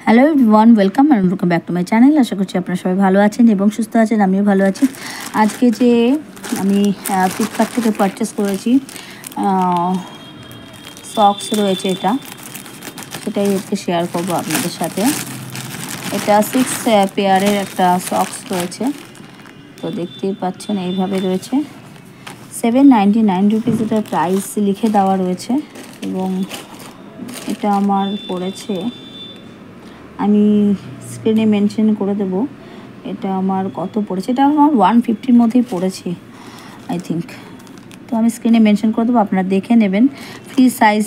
Hello everyone, welcome back to my channel. আশা করছি আপনারা সবাই ভালো আছেন এবং সুস্থ আছেন। আমিও ভালো আছি। আজকে যে আমি ফ্লিপকার্ট থেকে পারচেস করেছি সক্স রয়েছে, সেটাই আজকে শেয়ার করবো আপনাদের সাথে। এটা 6 পেয়ারের একটা সক্স রয়েছে, তো দেখতেই পাচ্ছেন এইভাবে রয়েছে। 799 রুপিস এটার প্রাইস লিখে দেওয়া রয়েছে এবং এটা আমার পড়েছে, আমি স্ক্রিনে মেনশন করে দেবো এটা আমার কত পড়েছে। এটা আমার 150-র মধ্যেই পড়েছে আই থিঙ্ক। তো আমি স্ক্রিনে মেনশন করে দেবো, আপনারা দেখে নেবেন। ফ্রি সাইজ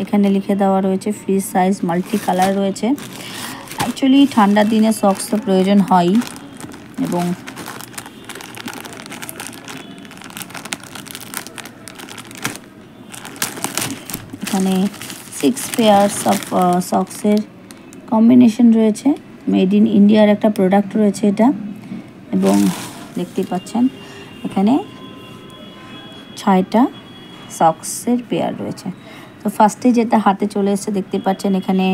এখানে লিখে দেওয়া রয়েছে, ফ্রি সাইজ, মাল্টি কালার রয়েছে। অ্যাকচুয়ালি ঠান্ডার দিনে সক্স তো প্রয়োজন হয় এবং এখানে 6 পেয়ার্স অফ সক্সের কম্বিনেশন রয়েছে। মেড ইন ইন্ডিয়ার একটা প্রোডাক্ট রয়েছে এটা, এবং দেখতেই পাচ্ছেন এখানে 6টা সক্সের পেয়ার রয়েছে। তো ফার্স্টে যেটা হাতে চলে এসেছে দেখতে পাচ্ছেন, এখানে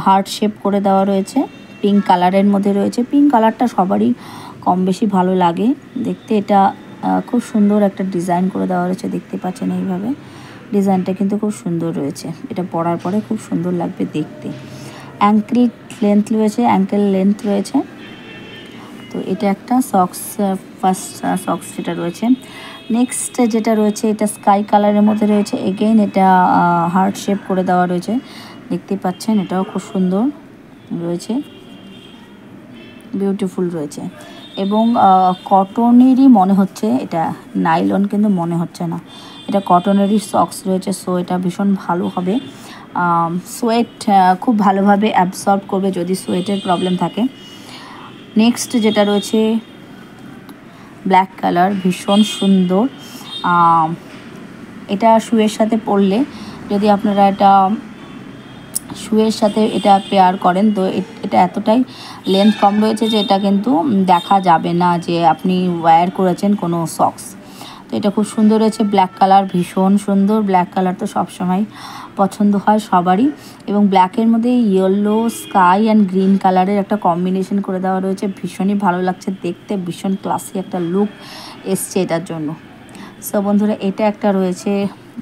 হার্ট শেপ করে দেওয়া রয়েছে, পিঙ্ক কালারের মধ্যে রয়েছে। পিঙ্ক কালারটা সবারই কম বেশি ভালো লাগে দেখতে। এটা খুব সুন্দর একটা ডিজাইন করে দেওয়া রয়েছে, দেখতে পাচ্ছেন এইভাবে। ডিজাইনটা কিন্তু খুব সুন্দর রয়েছে, এটা পরার পরে খুব সুন্দর লাগবে দেখতে। অ্যাঙ্কেল লেন্থ রয়েছে। তো এটা একটা সক্স, ফার্স্ট সক্স যেটা রয়েছে। নেক্সট যেটা রয়েছে এটা স্কাই কালারের মধ্যে রয়েছে। এগেইন এটা হার্ট শেপ করে দেওয়া রয়েছে, দেখতে পাচ্ছেন। এটাও খুব সুন্দর রয়েছে, বিউটিফুল রয়েছে এবং কটনেরই মনে হচ্ছে, এটা নাইলন কিন্তু মনে হচ্ছে না। এটা কটনেরই সক্স রয়েছে, সো এটা ভীষণ ভালো হবে। সোয়েট খুব ভালোভাবে অ্যাবসর্ব করবে যদি সোয়েটের প্রবলেম থাকে। নেক্সট যেটা রয়েছে ব্ল্যাক কালার, ভীষণ সুন্দর। এটা শুয়ের সাথে পরলে, যদি আপনারা এটা শুয়ের সাথে এটা পেয়ার করেন, তো এটা এতটাই লেন্থ কম রয়েছে যে এটা কিন্তু দেখা যাবে না যে আপনি ওয়্যার করেছেন কোনো সক্স। তো এটা খুব সুন্দর রয়েছে, ব্ল্যাক কালার, ভীষণ সুন্দর। ব্ল্যাক কালার তো সবসময় পছন্দ হয় সবারই, এবং ব্ল্যাকের মধ্যে ইয়েলো, স্কাই অ্যান্ড গ্রিন কালারের একটা কম্বিনেশন করে দেওয়া রয়েছে। ভীষণই ভালো লাগছে দেখতে, ভীষণ ক্লাসি একটা লুক এসছে এটার জন্য। সো বন্ধুরা, এটা একটা রয়েছে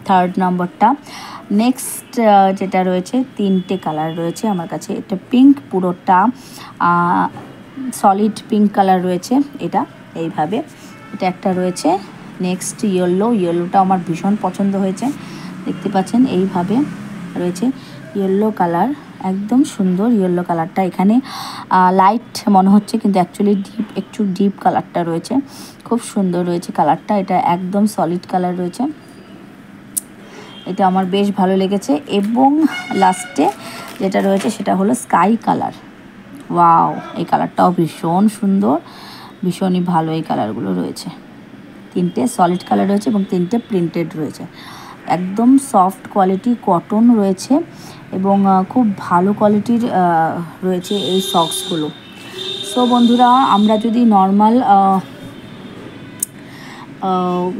3rd নম্বরটা। নেক্সট যেটা রয়েছে 3টে কালার রয়েছে আমার কাছে। এটা পিঙ্ক, পুরোটা সলিড পিঙ্ক কালার রয়েছে এটা এইভাবে। এটা একটা রয়েছে। নেক্সট ইয়েলোটা আমার ভীষণ পছন্দ হয়েছে, দেখতে পাচ্ছেন এইভাবে রয়েছে ইয়েলো কালার, একদম সুন্দর ইয়েলো কালারটা। এখানে লাইট মনে হচ্ছে কিন্তু অ্যাকচুয়ালি একটু ডিপ কালারটা রয়েছে, খুব সুন্দর রয়েছে কালারটা। এটা একদম সলিড কালার রয়েছে, এটা আমার বেশ ভালো লেগেছে। এবং লাস্টে যেটা রয়েছে সেটা হলো স্কাই কালার। ওয়াও, এই কালারটাও ভীষণ সুন্দর, ভীষণই ভালো এই কালারগুলো রয়েছে। 3টে সলিড কালার রয়েছে এবং 3টে প্রিন্টেড রয়েছে। একদম সফট কোয়ালিটি কটন রয়েছে এবং খুব ভালো কোয়ালিটির রয়েছে এই সক্সগুলো। সো বন্ধুরা, আমরা যদি নর্মাল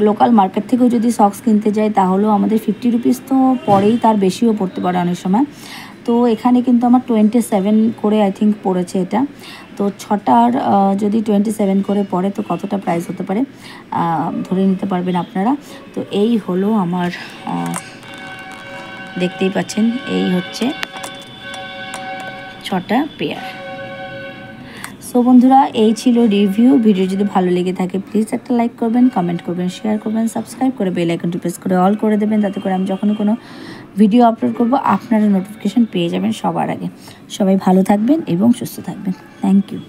লোকাল মার্কেট থেকেও যদি সক্স কিনতে যাই তাহলেও আমাদের 50 রুপিস তো পরেই, তার বেশিও পড়তে পারে অনেক সময়। তো এখানে কিন্তু আমার 27 করে আই থিঙ্ক পড়েছে এটা। তো 6টার যদি 27 করে পড়ে তো কতটা প্রাইস হতে পারে ধরে নিতে পারবেন আপনারা। তো এই হলো আমার, দেখতেই পাচ্ছেন এই হচ্ছে 6টা পেয়ার। সো বন্ধুরা, এই ছিল রিভিউ। ভিডিও যদি ভালো লেগে থাকে প্লিজ একটা লাইক করবেন, কমেন্ট করবেন, শেয়ার করবেন, সাবস্ক্রাইব করে বেল আইকনটি প্রেস করে অল করে দেবেন, যাতে করে আমি যখনই কোনো ভিডিও আপলোড করব আপনারা নোটিফিকেশন পেয়ে যাবেন সবার আগে। সবাই ভালো থাকবেন এবং সুস্থ থাকবেন। Thank you.